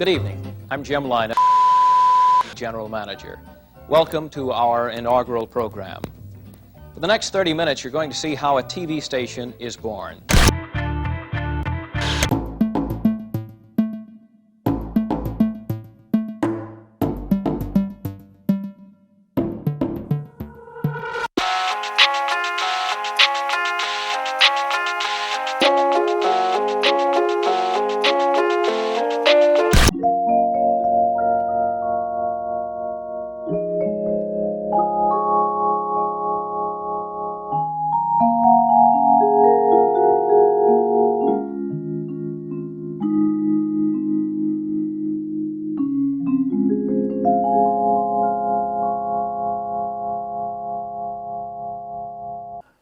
Good evening. I'm Jim Lina, General Manager. Welcome to our inaugural program. For the next 30 minutes, you're going to see how a TV station is born.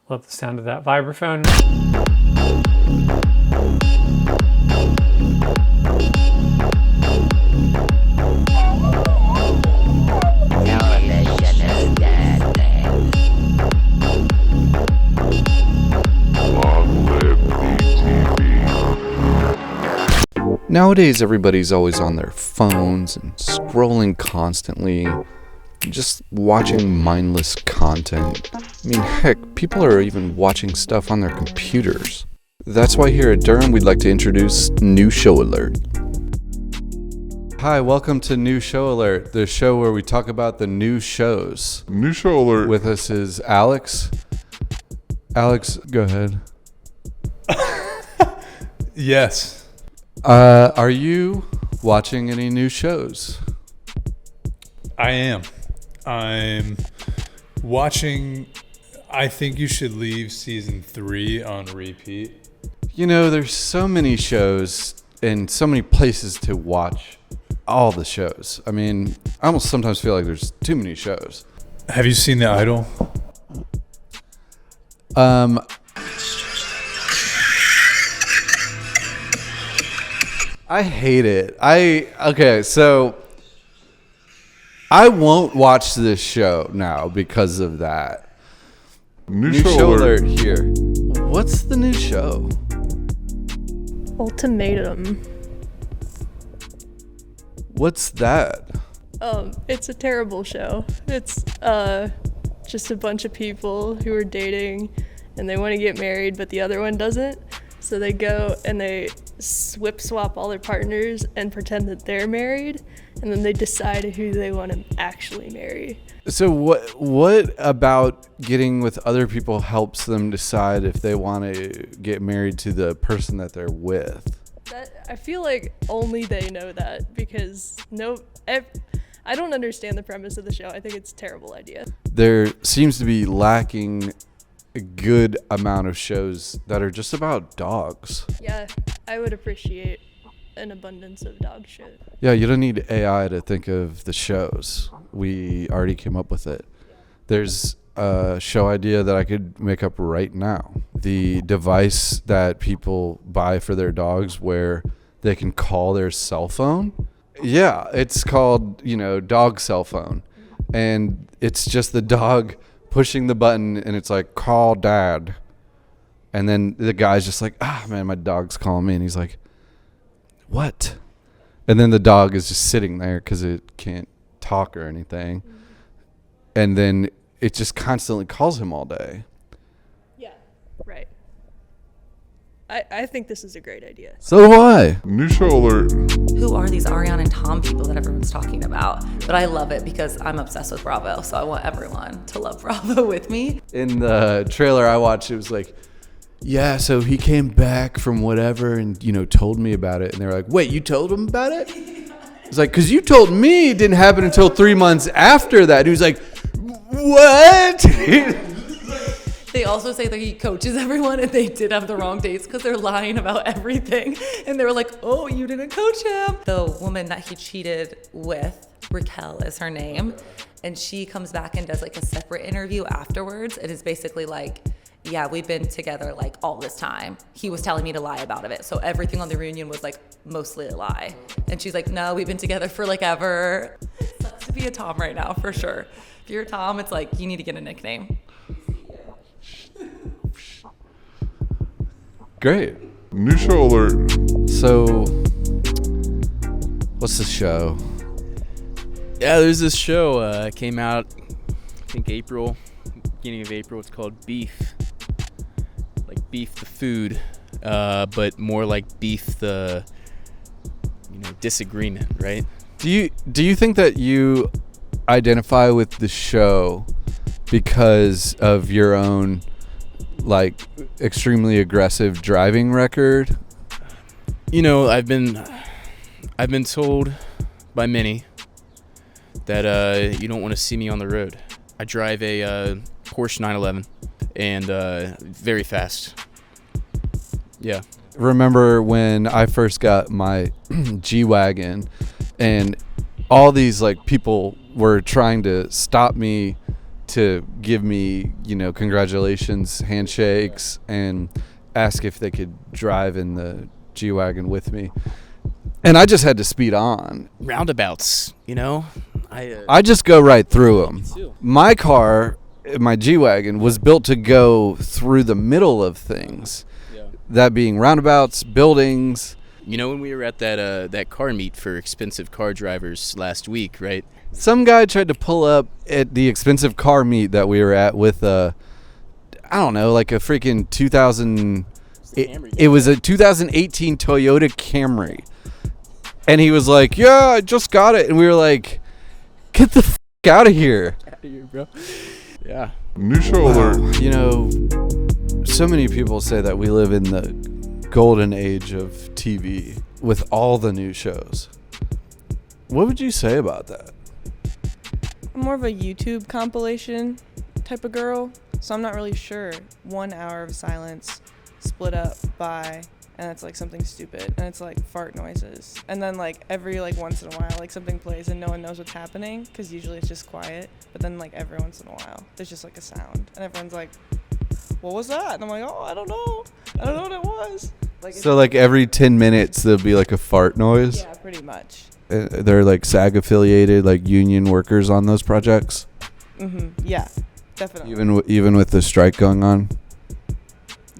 Love the sound of that vibraphone. Nowadays, everybody's always on their phones and scrolling constantly, just watching mindless content. I mean, heck, people are even watching stuff on their computers. That's why here at Durham, we'd like to introduce New Show Alert. Hi, welcome to New Show Alert, the show where we talk about the new shows. New Show Alert. With us is Alex. Alex, go ahead. Yes. Are you watching any new shows? I am. I'm watching I Think You Should Leave Season 3 on repeat. You know, there's so many shows and so many places to watch all the shows. I mean, I almost sometimes feel like there's too many shows. Have you seen The Idol? I hate it. Okay, so I won't watch this show now because of that. New Show alert here. What's the new show? Ultimatum. What's that? It's a terrible show. It's just a bunch of people who are dating and they want to get married, but the other one doesn't. So they go and they swap all their partners and pretend that they're married, and then they decide who they want to actually marry. So what about getting with other people helps them decide if they want to get married to the person that they're with? I feel like only they know that, because I don't understand the premise of the show. I think it's a terrible idea. There seems to be lacking a good amount of shows that are just about dogs. Yeah, I would appreciate an abundance of dog shit. Yeah, you don't need AI to think of the shows. We already came up with it. There's a show idea that I could make up right now. The device that people buy for their dogs where they can call their cell phone. Yeah, it's called, dog cell phone. And it's just the dog pushing the button, and it's like, call dad. And then the guy's just like, man, my dog's calling me. And he's like, what? And then the dog is just sitting there because it can't talk or anything. And then it just constantly calls him all day. Yeah, right. I think this is a great idea. So do I. New Show Alert. Who are these Ariana and Tom people that everyone's talking about? But I love it because I'm obsessed with Bravo, so I want everyone to love Bravo with me. In the trailer I watched, it was like, yeah, so he came back from whatever and, told me about it. And they were like, wait, you told him about it? It's like, because you told me it didn't happen until 3 months after that. And he was like, what? They also say that he coaches everyone, and they did have the wrong dates because they're lying about everything. And they were like, oh, you didn't coach him. The woman that he cheated with, Raquel is her name, and she comes back and does like a separate interview afterwards. It is basically like, yeah, we've been together like all this time. He was telling me to lie about it. So everything on the reunion was like mostly a lie. And she's like, no, we've been together for like ever. It sucks to be a Tom right now, for sure. If you're a Tom, it's like, you need to get a nickname. Great. New Show Alert. So What's the show? Yeah, there's this show came out, I think beginning of April. It's called Beef, like beef the food, but more like beef the disagreement, right? Do you think that you identify with the show because of your own like extremely aggressive driving record? I've been told by many that you don't want to see me on the road. I drive a Porsche 911 and very fast. Yeah. Remember when I first got my G-Wagon and all these like people were trying to stop me to give me, congratulations handshakes and ask if they could drive in the G-Wagon with me. And I just had to speed on. Roundabouts, I just go right through them. too. My car, my G-Wagon, was built to go through the middle of things. Yeah. That being roundabouts, buildings. When we were at that car meet for expensive car drivers last week, right? Some guy tried to pull up at the expensive car meet that we were at with like a freaking 2000. It was a 2018 Toyota Camry. And he was like, "Yeah, I just got it." And we were like, "Get the f*** out of here." Bro. Yeah. New show alert. So many people say that we live in the golden age of TV with all the new shows. What would you say about that? I'm more of a YouTube compilation type of girl, so I'm not really sure. 1 hour of silence split up by, and it's like something stupid, and it's like fart noises, and then like every like once in a while like something plays and no one knows what's happening because usually it's just quiet, but then like every once in a while there's just like a sound and everyone's like, what was that? And I'm like, oh, I don't know what it was. Like, So like every 10 minutes there'll be like a fart noise? yeah, pretty much. They're like SAG affiliated, like union workers on those projects? Yeah, definitely. Even with the strike going on?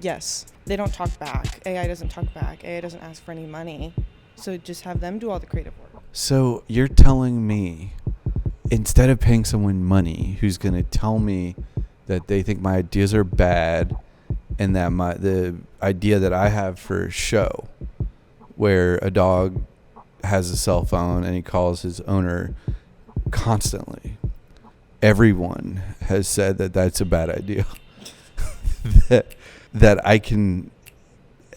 Yes. They don't talk back. AI doesn't talk back. AI doesn't ask for any money. So just have them do all the creative work. So you're telling me, instead of paying someone money who's going to tell me that they think my ideas are bad and that the idea that I have for a show where a dog has a cell phone and he calls his owner constantly, everyone has said that that's a bad idea. that I can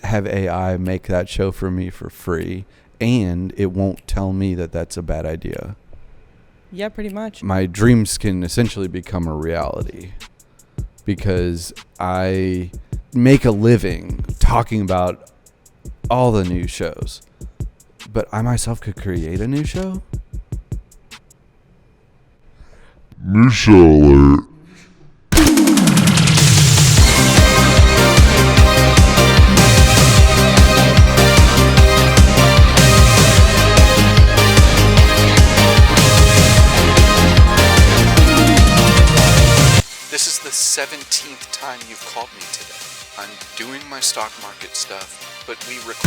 have AI make that show for me for free and it won't tell me that that's a bad idea. Yeah, pretty much. My dreams can essentially become a reality because I make a living talking about all the new shows. But I myself could create a new show? New show alert. This is the 17th time you've called me today. I'm doing my stock market stuff, but we record.